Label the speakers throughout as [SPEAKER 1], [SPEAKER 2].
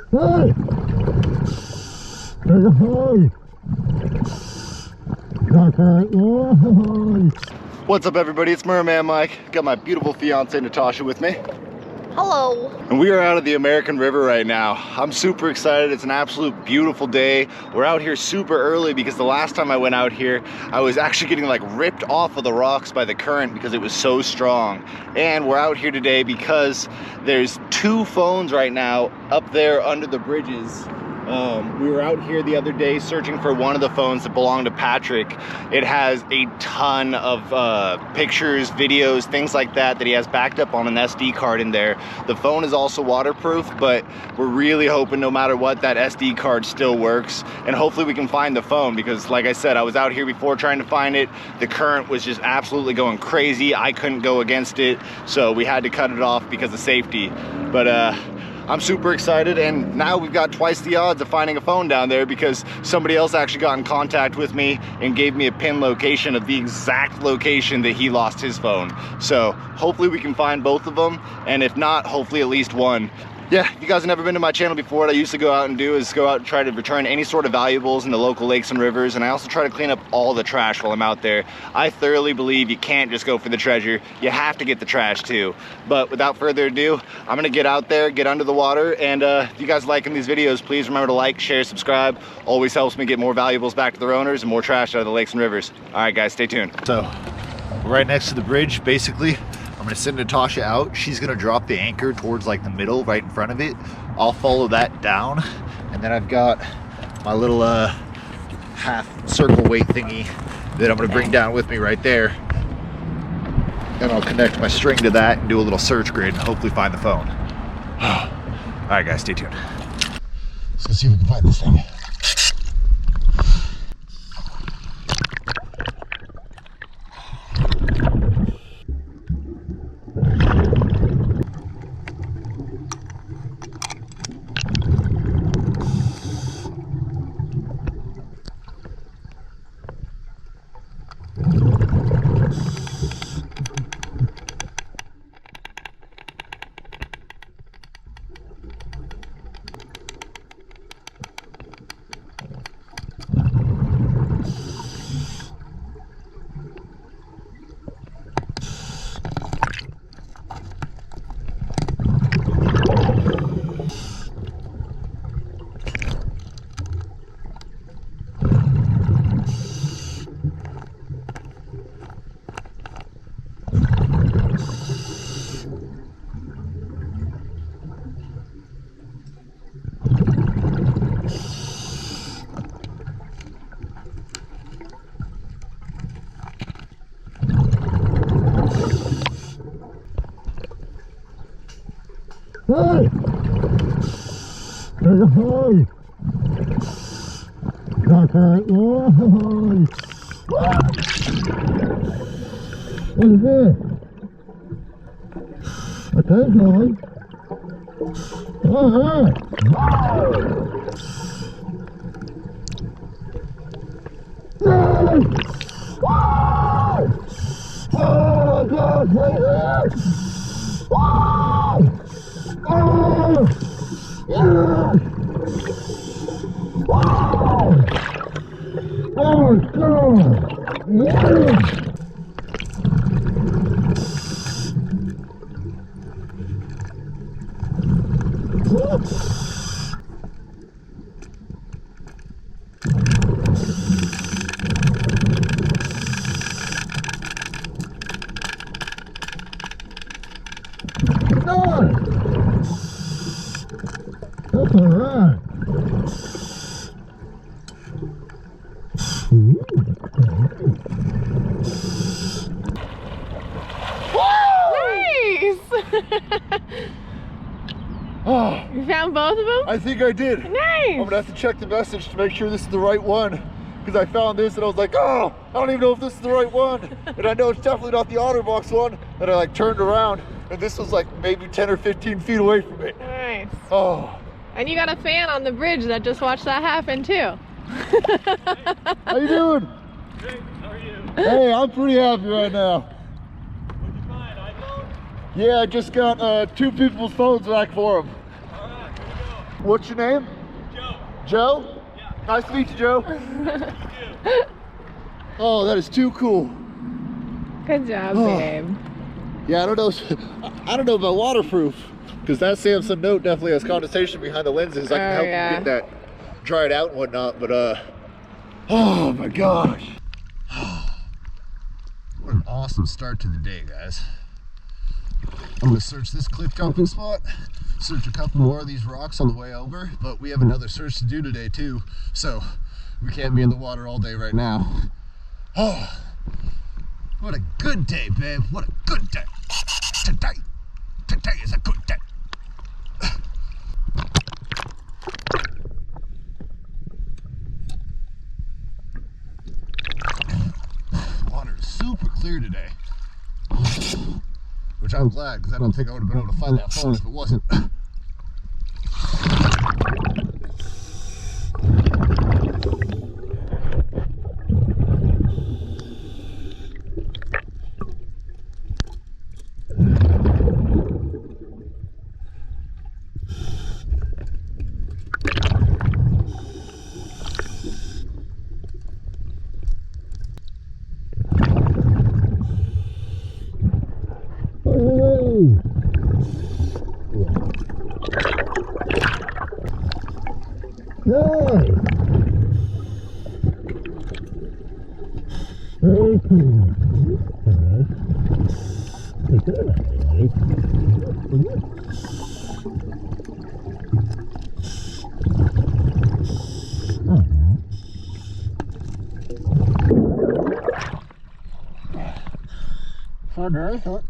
[SPEAKER 1] Hey! Hey! What's up, everybody? It's Merman Mike. Got my beautiful fiance Natasha with me.
[SPEAKER 2] Hello.
[SPEAKER 1] And we are out of the American River right now. I'm super excited. It's an absolute beautiful day. We're out here super early because the last time I went out here, I was actually getting like ripped off of the rocks by the current because it was so strong. And we're out here today because there's 2 phones right now up there under the bridges. We were out here the other day searching for one of the phones that belonged to Patrick. It has a ton of pictures, videos, things like that he has backed up on an SD card in there. The phone is also waterproof, but we're really hoping no matter what that SD card still works, and hopefully we can find the phone because like I said, I was out here before trying to find it. The current was just absolutely going crazy. I couldn't go against it, so we had to cut it off because of safety. But I'm super excited, and now we've got twice the odds of finding a phone down there because somebody else actually got in contact with me and gave me a pin location of the exact location that he lost his phone. So hopefully we can find both of them, and if not, hopefully at least one. Yeah, if you guys have never been to my channel before, what I used to go out and do is go out and try to return any sort of valuables in the local lakes and rivers, and I also try to clean up all the trash while I'm out there. I thoroughly believe you can't just go for the treasure, you have to get the trash too. But without further ado, I'm gonna get out there, get under the water, and if you guys liking these videos, please remember to like, share, subscribe. Always helps me get more valuables back to their owners and more trash out of the lakes and rivers. All right guys, stay tuned. So, we're right next to the bridge, basically. I'm gonna send Natasha out. She's gonna drop the anchor towards like the middle, right in front of it. I'll follow that down. And then I've got my little half circle weight thingy that I'm gonna bring down with me right there. And I'll connect my string to that and do a little search grid and hopefully find the phone. All right guys, stay tuned. Let's see if we can find this thing. Hey! There's a hole! Got that! Oh! What is this? A tank hole? Oh, oh, God, wait! Oh! Oh! Yeah! Wow! Oh my God! Yeah! That's all right.
[SPEAKER 2] Nice!
[SPEAKER 1] Oh,
[SPEAKER 2] You found both of them?
[SPEAKER 1] I think I did.
[SPEAKER 2] Nice!
[SPEAKER 1] I'm gonna have to check the message to make sure this is the right one, because I found this and I was like, oh, I don't even know if this is the right one. And I know it's definitely not the OtterBox one. And I like turned around and this was like maybe 10 or 15 feet away from it.
[SPEAKER 2] Nice.
[SPEAKER 1] Oh.
[SPEAKER 2] And you got a fan on the bridge that just watched that happen too.
[SPEAKER 1] How you doing?
[SPEAKER 3] Great, how are you?
[SPEAKER 1] Hey, I'm pretty happy right now.
[SPEAKER 3] What'd you find? iPhone?
[SPEAKER 1] Yeah, I just got 2 people's phones back for them.
[SPEAKER 3] Alright, here we go.
[SPEAKER 1] What's your name?
[SPEAKER 3] Joe.
[SPEAKER 1] Joe?
[SPEAKER 3] Yeah.
[SPEAKER 1] Nice to meet you, Joe.
[SPEAKER 3] You.
[SPEAKER 1] Oh, that is too cool.
[SPEAKER 2] Good job, babe.
[SPEAKER 1] Yeah, I don't know about waterproof, because that Samsung Note definitely has condensation behind the lenses. I can help you get that dried out and whatnot, but oh my gosh. What an awesome start to the day, guys. I'm gonna search this cliff jumping spot, search a couple more of these rocks on the way over, but we have another search to do today too, so we can't be in the water all day right now. Oh, what a good day, babe. What a good day. Today is a good day. Water is super clear today, which I'm glad, because I don't think I would have been able to find that phone if it wasn't. Harder, I thought.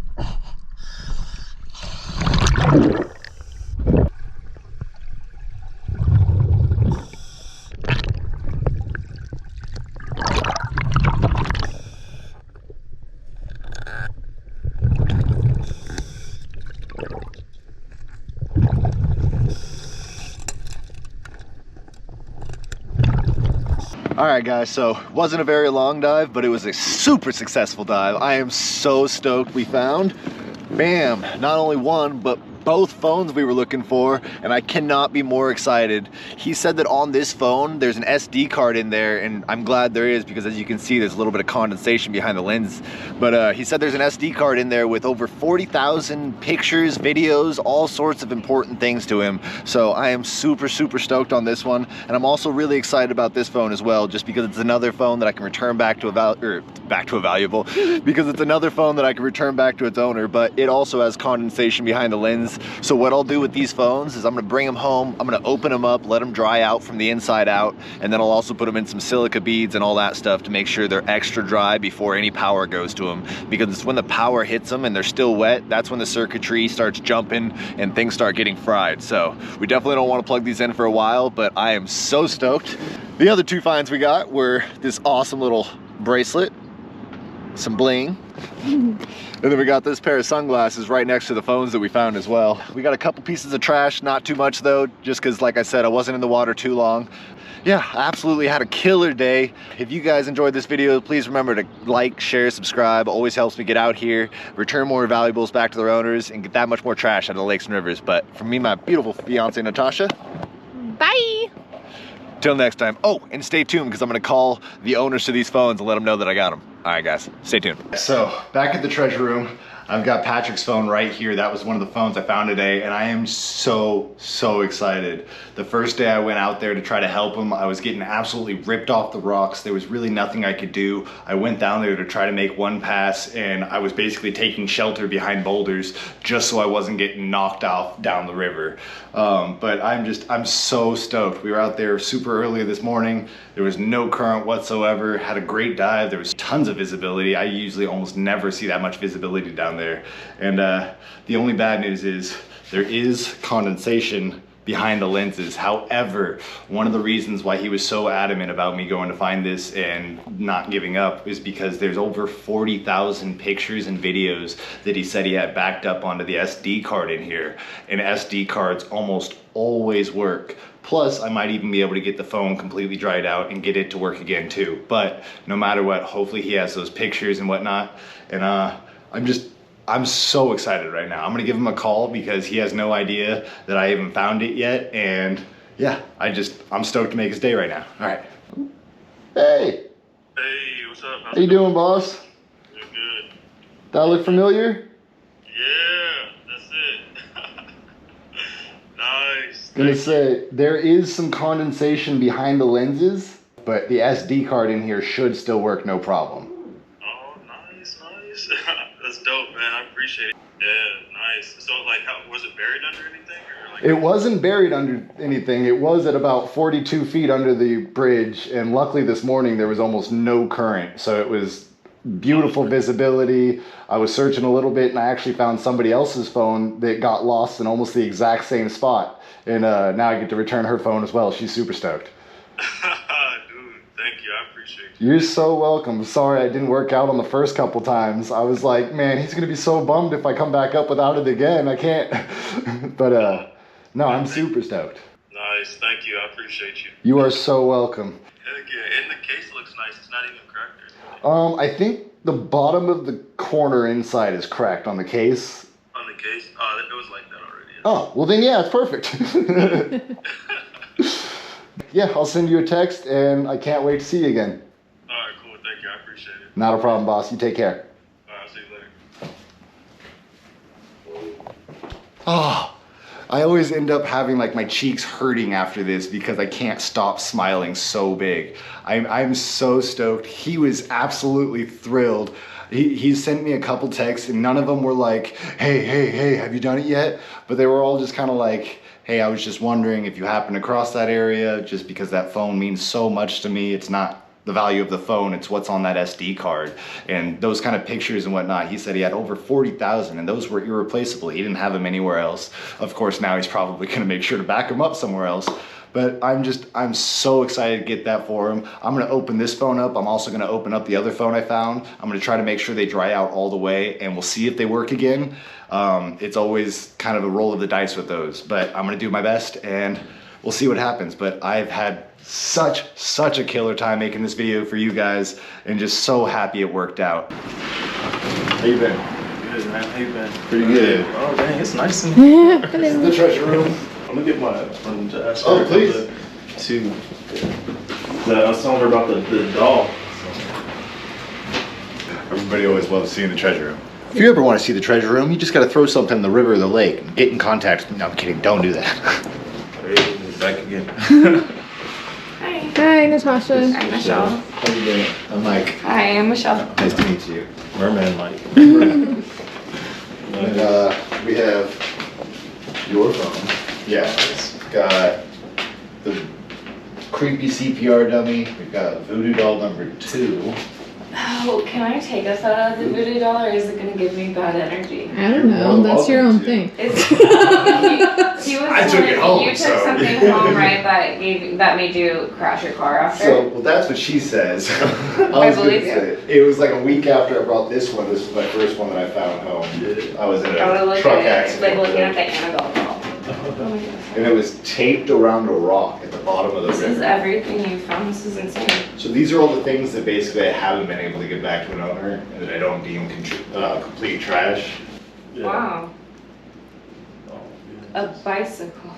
[SPEAKER 1] All right, guys, so wasn't a very long dive, but it was a super successful dive. I am so stoked we found, bam, not only one, but both phones we were looking for, and I cannot be more excited. He said that on this phone, there's an SD card in there, and I'm glad there is, because as you can see, there's a little bit of condensation behind the lens. But he said there's an SD card in there with over 40,000 pictures, videos, all sorts of important things to him. So I am super, super stoked on this one. And I'm also really excited about this phone as well, just because it's another phone that I can return back to a valuable, because it's another phone that I can return back to its owner, but it also has condensation behind the lens. So what I'll do with these phones is I'm gonna bring them home, I'm gonna open them up, let them dry out from the inside out, and then I'll also put them in some silica beads and all that stuff to make sure they're extra dry before any power goes to them. Because it's when the power hits them and they're still wet, that's when the circuitry starts jumping and things start getting fried. So we definitely don't want to plug these in for a while, but I am so stoked. The other two finds we got were this awesome little bracelet, some bling, and then we got this pair of sunglasses right next to the phones that we found as well. We got a couple pieces of trash, not too much though, just because like I said, I wasn't in the water too long. Yeah, I absolutely had a killer day. If you guys enjoyed this video, please remember to like, share, subscribe. It always helps me get out here, return more valuables back to their owners, and get that much more trash out of the lakes and rivers. But from me, my beautiful fiance, Natasha.
[SPEAKER 2] Bye.
[SPEAKER 1] Till next time. Oh, and stay tuned, because I'm gonna call the owners to these phones and let them know that I got them. All right, guys, stay tuned. So back at the treasure room, I've got Patrick's phone right here. That was one of the phones I found today, and I am so excited. The first day I went out there to try to help him, I was getting absolutely ripped off the rocks. There was really nothing I could do. I went down there to try to make one pass, and I was basically taking shelter behind boulders just so I wasn't getting knocked off down the river. But I'm so stoked. We were out there super early this morning. There was no current whatsoever, had a great dive. There was tons of visibility. I usually almost never see that much visibility down there. And the only bad news is there is condensation behind the lenses. However, one of the reasons why he was so adamant about me going to find this and not giving up is because there's over 40,000 pictures and videos that he said he had backed up onto the SD card in here. And SD cards almost always work. Plus, I might even be able to get the phone completely dried out and get it to work again too. But no matter what, hopefully he has those pictures and whatnot. And I'm so excited right now. I'm gonna give him a call because he has no idea that I even found it yet. And yeah, I'm stoked to make his day right now. All right. Hey.
[SPEAKER 3] Hey, what's up?
[SPEAKER 1] How you doing, boss?
[SPEAKER 3] Doing good.
[SPEAKER 1] That look familiar?
[SPEAKER 3] Yeah, that's it. Nice.
[SPEAKER 1] Gonna say, there is some condensation behind the lenses, but the SD card in here should still work no problem.
[SPEAKER 3] Oh, nice. That's dope, man. I appreciate it. Yeah, nice. So, like, how was it buried under anything, or like?
[SPEAKER 1] It wasn't buried under anything. It was at about 42 feet under the bridge, and luckily this morning there was almost no current, so it was beautiful visibility. I was searching a little bit, and I actually found somebody else's phone that got lost in almost the exact same spot, and now I get to return her phone as well. She's super stoked.
[SPEAKER 3] Dude, thank you. I appreciate you.
[SPEAKER 1] You're so welcome. Sorry I didn't work out on the first couple times. I was like, man, he's gonna be so bummed if I come back up without it again. I can't. But no, I'm super stoked.
[SPEAKER 3] Nice. Thank you. I appreciate you.
[SPEAKER 1] You are so welcome.
[SPEAKER 3] Heck yeah. And the case looks nice. It's not even cracked or anything.
[SPEAKER 1] I think the bottom of the corner inside is cracked on the case.
[SPEAKER 3] On the case? Oh, it was like that already.
[SPEAKER 1] Oh, well then yeah, it's perfect. Yeah, I'll send you a text and I can't wait to see you again.
[SPEAKER 3] All right, cool. Thank you. I appreciate it.
[SPEAKER 1] Not a problem, boss. You take care.
[SPEAKER 3] All right, I'll see you later.
[SPEAKER 1] Oh, I always end up having like my cheeks hurting after this because I can't stop smiling so big. I'm so stoked. He was absolutely thrilled. He sent me a couple texts and none of them were like, hey, have you done it yet? But they were all just kind of like, hey, I was just wondering if you happen to cross that area, just because that phone means so much to me. It's not the value of the phone, it's what's on that SD card. And those kind of pictures and whatnot, he said he had over 40,000 and those were irreplaceable. He didn't have them anywhere else. Of course, now he's probably gonna make sure to back them up somewhere else. But I'm so excited to get that for him. I'm gonna open this phone up. I'm also gonna open up the other phone I found. I'm gonna try to make sure they dry out all the way and we'll see if they work again. It's always kind of a roll of the dice with those, but I'm gonna do my best and we'll see what happens. But I've had such a killer time making this video for you guys and just so happy it worked out. How you been?
[SPEAKER 3] Good, man. How you been?
[SPEAKER 1] Pretty good.
[SPEAKER 3] Oh, dang, it's nice in here.
[SPEAKER 1] This is the treasure room.
[SPEAKER 3] I'm gonna get my friend to ask
[SPEAKER 1] Oh,
[SPEAKER 3] her
[SPEAKER 1] please.
[SPEAKER 3] I was telling her about the doll.
[SPEAKER 1] Everybody always loves seeing the treasure room. If you ever want to see the treasure room, you just got to throw something in the river or the lake and get in contact. No, I'm kidding. Don't do that.
[SPEAKER 3] Hey, back again.
[SPEAKER 2] Hi, Natasha.
[SPEAKER 4] I'm Michelle.
[SPEAKER 1] How you doing? I'm Mike.
[SPEAKER 4] Hi, I'm Michelle.
[SPEAKER 1] Nice to meet you.
[SPEAKER 3] Merman, Mike.
[SPEAKER 1] And we have your phone. Yeah, it's got the creepy CPR dummy. We've got voodoo doll number 2.
[SPEAKER 4] Oh, can I take us out of the voodoo doll, or is it gonna give me bad energy?
[SPEAKER 2] I don't know. That's your own thing.
[SPEAKER 4] It's, he was
[SPEAKER 1] I took it home,
[SPEAKER 4] You took
[SPEAKER 1] so.
[SPEAKER 4] something home, right? That made you crash your car after.
[SPEAKER 1] So, well, that's what she says.
[SPEAKER 4] I believe you.
[SPEAKER 1] It was like a week after I brought this one. This was my first one that I found home. I was in
[SPEAKER 4] I
[SPEAKER 1] a
[SPEAKER 4] would look
[SPEAKER 1] truck
[SPEAKER 4] at it,
[SPEAKER 1] accident.
[SPEAKER 4] like looking at the Annabelle doll. Oh my goodness.
[SPEAKER 1] And it was taped around a rock at the bottom of the
[SPEAKER 4] This is
[SPEAKER 1] river.
[SPEAKER 4] everything you found. This is insane.
[SPEAKER 1] So these are all the things that basically I haven't been able to get back to an owner and that I don't deem complete trash.
[SPEAKER 4] Wow. A bicycle.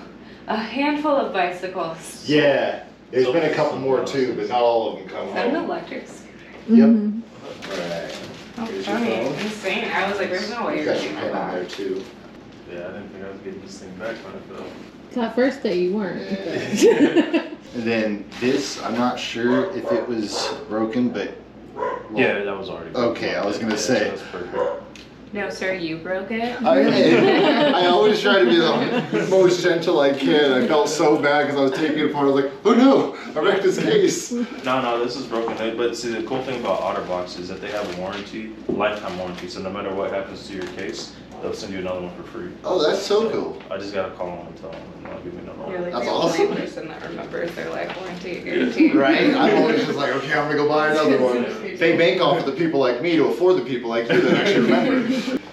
[SPEAKER 4] A handful of bicycles.
[SPEAKER 1] Yeah, there's been a couple more too, but not all of them come
[SPEAKER 4] Is that an
[SPEAKER 1] home.
[SPEAKER 4] electric scooter?
[SPEAKER 1] Yep.
[SPEAKER 2] Mhm.
[SPEAKER 1] Right.
[SPEAKER 4] Oh,
[SPEAKER 1] Here's your
[SPEAKER 4] funny.
[SPEAKER 1] phone.
[SPEAKER 4] Insane. I was like, there's no way
[SPEAKER 1] You
[SPEAKER 4] you're
[SPEAKER 1] got your
[SPEAKER 4] doing
[SPEAKER 1] pen on there
[SPEAKER 4] that.
[SPEAKER 1] too.
[SPEAKER 3] Yeah, I didn't think I was getting this thing back when I fell.
[SPEAKER 2] That first day you weren't.
[SPEAKER 1] And then this, I'm not sure if it was broken, but
[SPEAKER 3] Yeah, that was already.
[SPEAKER 1] Okay, I was gonna say.
[SPEAKER 3] That's perfect.
[SPEAKER 4] No, sir, you broke it.
[SPEAKER 1] I always try to be the most gentle I can. I felt so bad because I was taking it apart. I was like, oh no, I wrecked this case.
[SPEAKER 3] No, this is broken. But see, the cool thing about OtterBox is that they have a warranty, lifetime warranty. So no matter what happens to your case, they'll send you another one for free.
[SPEAKER 1] Oh, that's so cool.
[SPEAKER 3] I just gotta call them and tell them, and they'll give me another one.
[SPEAKER 4] You're like
[SPEAKER 1] That's
[SPEAKER 4] the
[SPEAKER 1] awesome.
[SPEAKER 4] only person that remembers their life warranty guarantee.
[SPEAKER 1] Right? I'm always just like, okay, I'm gonna go buy another one. They bank off of the people like me to afford the people like you that actually remember.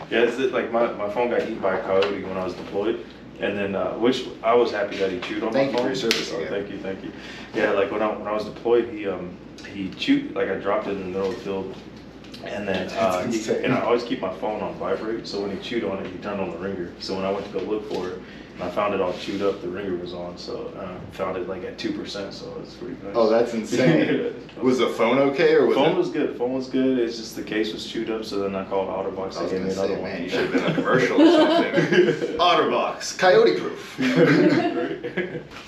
[SPEAKER 3] Yeah, it's like my phone got eaten by a coyote when I was deployed, and then which I was happy that he chewed on
[SPEAKER 1] Thank
[SPEAKER 3] my
[SPEAKER 1] you for
[SPEAKER 3] phone.
[SPEAKER 1] your service
[SPEAKER 3] Oh,
[SPEAKER 1] again.
[SPEAKER 3] thank you. Yeah, like when I was deployed, he chewed, like I dropped it in the middle of the field, And then,
[SPEAKER 1] insane.
[SPEAKER 3] and I always keep my phone on vibrate, so when he chewed on it, he turned on the ringer. So when I went to go look for it, and I found it all chewed up, the ringer was on, so I found it like at 2%, so it's pretty nice.
[SPEAKER 1] Oh, that's insane. Was the phone okay, or was
[SPEAKER 3] phone
[SPEAKER 1] it?
[SPEAKER 3] was good. Phone was good. It's just the case was chewed up, so then I called OtterBox.
[SPEAKER 1] I was
[SPEAKER 3] They gave
[SPEAKER 1] gonna
[SPEAKER 3] me another
[SPEAKER 1] say,
[SPEAKER 3] one.
[SPEAKER 1] man, you should have been a commercial or something. OtterBox, coyote proof.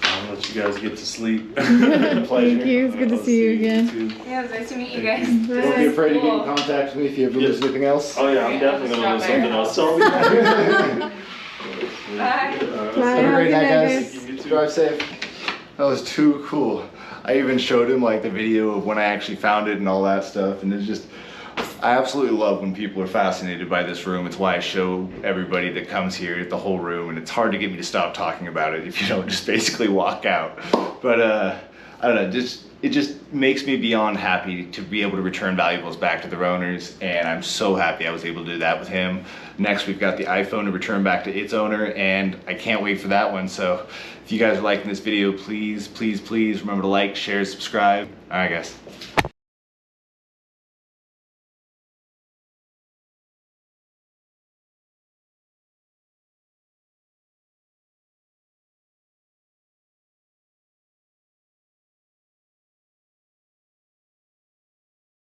[SPEAKER 3] I'll let you guys get to sleep.
[SPEAKER 2] Thank you. It's good to
[SPEAKER 3] I'll
[SPEAKER 2] see you
[SPEAKER 3] too.
[SPEAKER 2] again.
[SPEAKER 4] Yeah, it was nice to meet you guys.
[SPEAKER 1] Don't be afraid to get in
[SPEAKER 4] Cool.
[SPEAKER 1] contact with me if you ever lose anything else.
[SPEAKER 3] Oh yeah, I'm
[SPEAKER 4] Yeah,
[SPEAKER 3] definitely gonna
[SPEAKER 4] I'll
[SPEAKER 3] lose
[SPEAKER 4] just
[SPEAKER 3] something
[SPEAKER 4] drop
[SPEAKER 3] else. So
[SPEAKER 4] Bye.
[SPEAKER 1] Have a
[SPEAKER 2] Have
[SPEAKER 1] great
[SPEAKER 2] a good
[SPEAKER 1] night,
[SPEAKER 2] night,
[SPEAKER 1] guys.
[SPEAKER 3] guys. You too.
[SPEAKER 1] Drive safe. That was too cool. I even showed him like the video of when I actually found it and all that stuff, and it's just, I absolutely love when people are fascinated by this room. It's why I show everybody that comes here the whole room, and it's hard to get me to stop talking about it if you don't just basically walk out. But I don't know, it just makes me beyond happy to be able to return valuables back to their owners, and I'm so happy I was able to do that with him. Next, we've got the iPhone to return back to its owner, and I can't wait for that one. So if you guys are liking this video, please, please, please remember to like, share, subscribe. All right, guys.